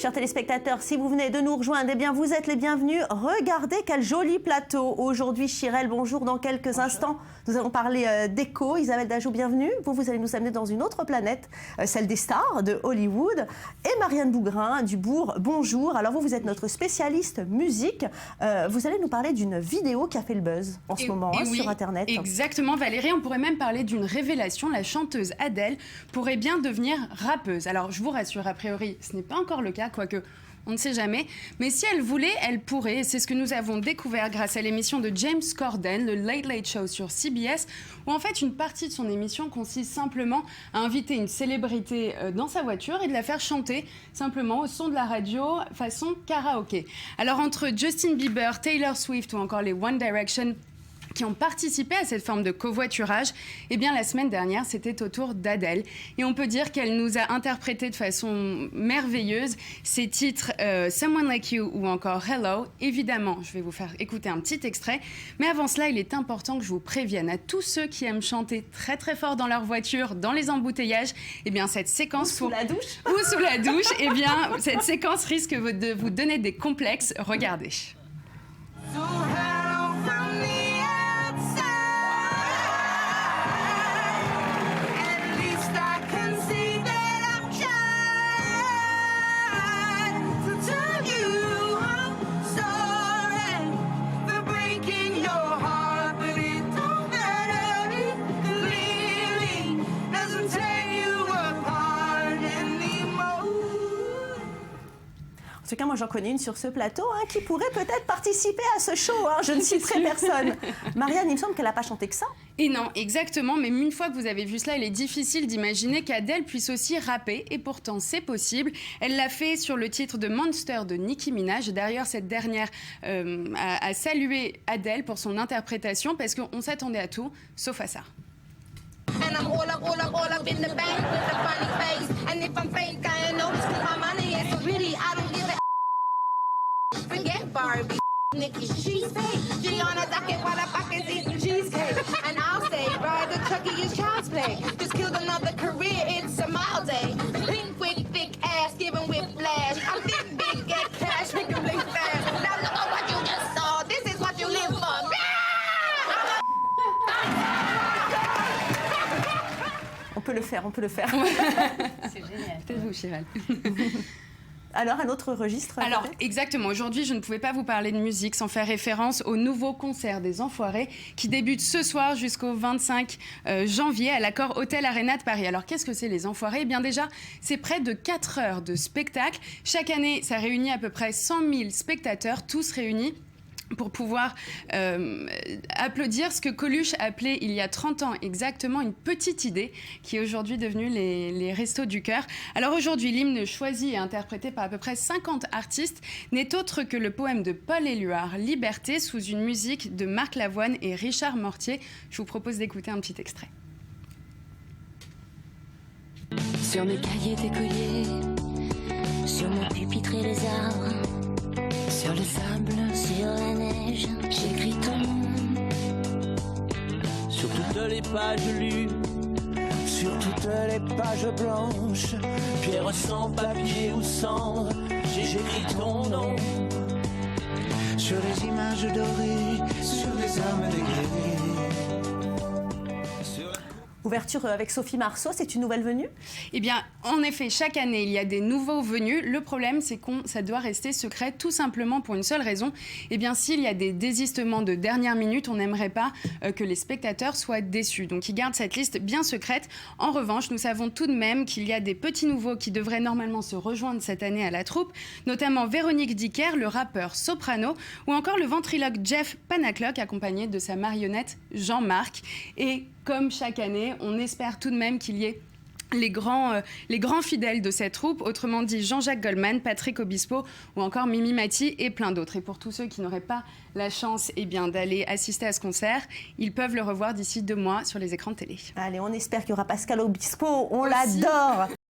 Chers téléspectateurs, si vous venez de nous rejoindre, eh bien vous êtes les bienvenus. Regardez quel joli plateau. Aujourd'hui, Chirel, bonjour. Dans quelques instants, nous allons parler d'écho. Isabelle Dajou, bienvenue. Vous allez nous amener dans une autre planète, celle des stars de Hollywood. Et Marianne Bougrain du Bourg, bonjour. Alors vous êtes notre spécialiste musique. Vous allez nous parler d'une vidéo qui a fait le buzz en ce moment oui, sur Internet. Exactement, Valérie. On pourrait même parler d'une révélation. La chanteuse Adèle pourrait bien devenir rappeuse. Alors je vous rassure, a priori, ce n'est pas encore le cas, quoique on ne sait jamais. Mais si elle voulait, elle pourrait. C'est ce que nous avons découvert grâce à l'émission de James Corden, le Late Late Show sur CBS, où en fait une partie de son émission consiste simplement à inviter une célébrité dans sa voiture et de la faire chanter simplement au son de la radio façon karaoké. Alors entre Justin Bieber, Taylor Swift ou encore les One Direction qui ont participé à cette forme de covoiturage, eh bien la semaine dernière, c'était au tour d'Adèle. Et on peut dire qu'elle nous a interprété de façon merveilleuse ces titres Someone Like You ou encore Hello. Évidemment, je vais vous faire écouter un petit extrait. Mais avant cela, il est important que je vous prévienne à tous ceux qui aiment chanter très très fort dans leur voiture, dans les embouteillages, eh bien cette séquence... Ou sous la douche. Ou sous la douche, eh bien cette séquence risque de vous donner des complexes. Regardez. En tout cas, moi, j'en connais une sur ce plateau qui pourrait peut-être participer à ce show. Je ne citerai personne. Marianne, il me semble qu'elle n'a pas chanté que ça. Et non, exactement. Mais une fois que vous avez vu cela, il est difficile d'imaginer qu'Adèle puisse aussi rapper. Et pourtant, c'est possible. Elle l'a fait sur le titre de Monster de Nicki Minaj. D'ailleurs, cette dernière a salué Adèle pour son interprétation parce qu'on s'attendait à tout, sauf à ça. And I'm all up in the bank with a funny face. And if I'm fake, I know it's 'cause my money is so really, I don't give a forget Barbie, Nikki, she's fake. She on a docket while her pockets eating cheesecake. And I'll say, ride the Chucky is child's play. Just killed another career, it's a mild day. Pink with thick ass, giving whiplash. I'm thinking big, get cash, make them blink fast. Now look at what you just saw, this is what you live for. On peut le faire, on peut le faire. C'est génial. Faites-vous, Chirel. Alors, un autre registre? Alors, exactement. Aujourd'hui, je ne pouvais pas vous parler de musique sans faire référence au nouveau concert des Enfoirés qui débute ce soir jusqu'au 25 janvier à l'Accor Hôtel Arena de Paris. Alors, qu'est-ce que c'est les Enfoirés? Eh bien déjà, c'est près de 4 heures de spectacle. Chaque année, ça réunit à peu près 100 000 spectateurs, tous réunis pour pouvoir applaudir ce que Coluche appelait il y a 30 ans exactement une petite idée qui est aujourd'hui devenue les Restos du Cœur. Alors aujourd'hui, l'hymne choisi et interprété par à peu près 50 artistes n'est autre que le poème de Paul Éluard, Liberté, sous une musique de Marc Lavoine et Richard Mortier. Je vous propose d'écouter un petit extrait. Sur mes cahiers d'écoliers, sur mon pupitre et les arbres, sur le sable, sur la neige, j'écris ton nom. Sur toutes les pages lues, sur toutes les pages blanches, pierre sans papier ou cendre, j'écris ton nom. Sur les images dorées, sur les âmes dégradées. Ouverture avec Sophie Marceau, c'est une nouvelle venue? Eh bien, en effet, chaque année, il y a des nouveaux venus. Le problème, c'est que ça doit rester secret, tout simplement pour une seule raison. Eh bien, s'il y a des désistements de dernière minute, on n'aimerait pas que les spectateurs soient déçus. Donc, ils gardent cette liste bien secrète. En revanche, nous savons tout de même qu'il y a des petits nouveaux qui devraient normalement se rejoindre cette année à la troupe, notamment Véronique Dicker, le rappeur soprano, ou encore le ventriloque Jeff Panaclock, accompagné de sa marionnette Jean-Marc. Et comme chaque année, on espère tout de même qu'il y ait les grands fidèles de cette troupe, autrement dit Jean-Jacques Goldman, Patrick Obispo ou encore Mimi Mati et plein d'autres. Et pour tous ceux qui n'auraient pas la chance d'aller assister à ce concert, ils peuvent le revoir d'ici 2 mois sur les écrans de télé. Allez, on espère qu'il y aura Pascal Obispo, on l'adore.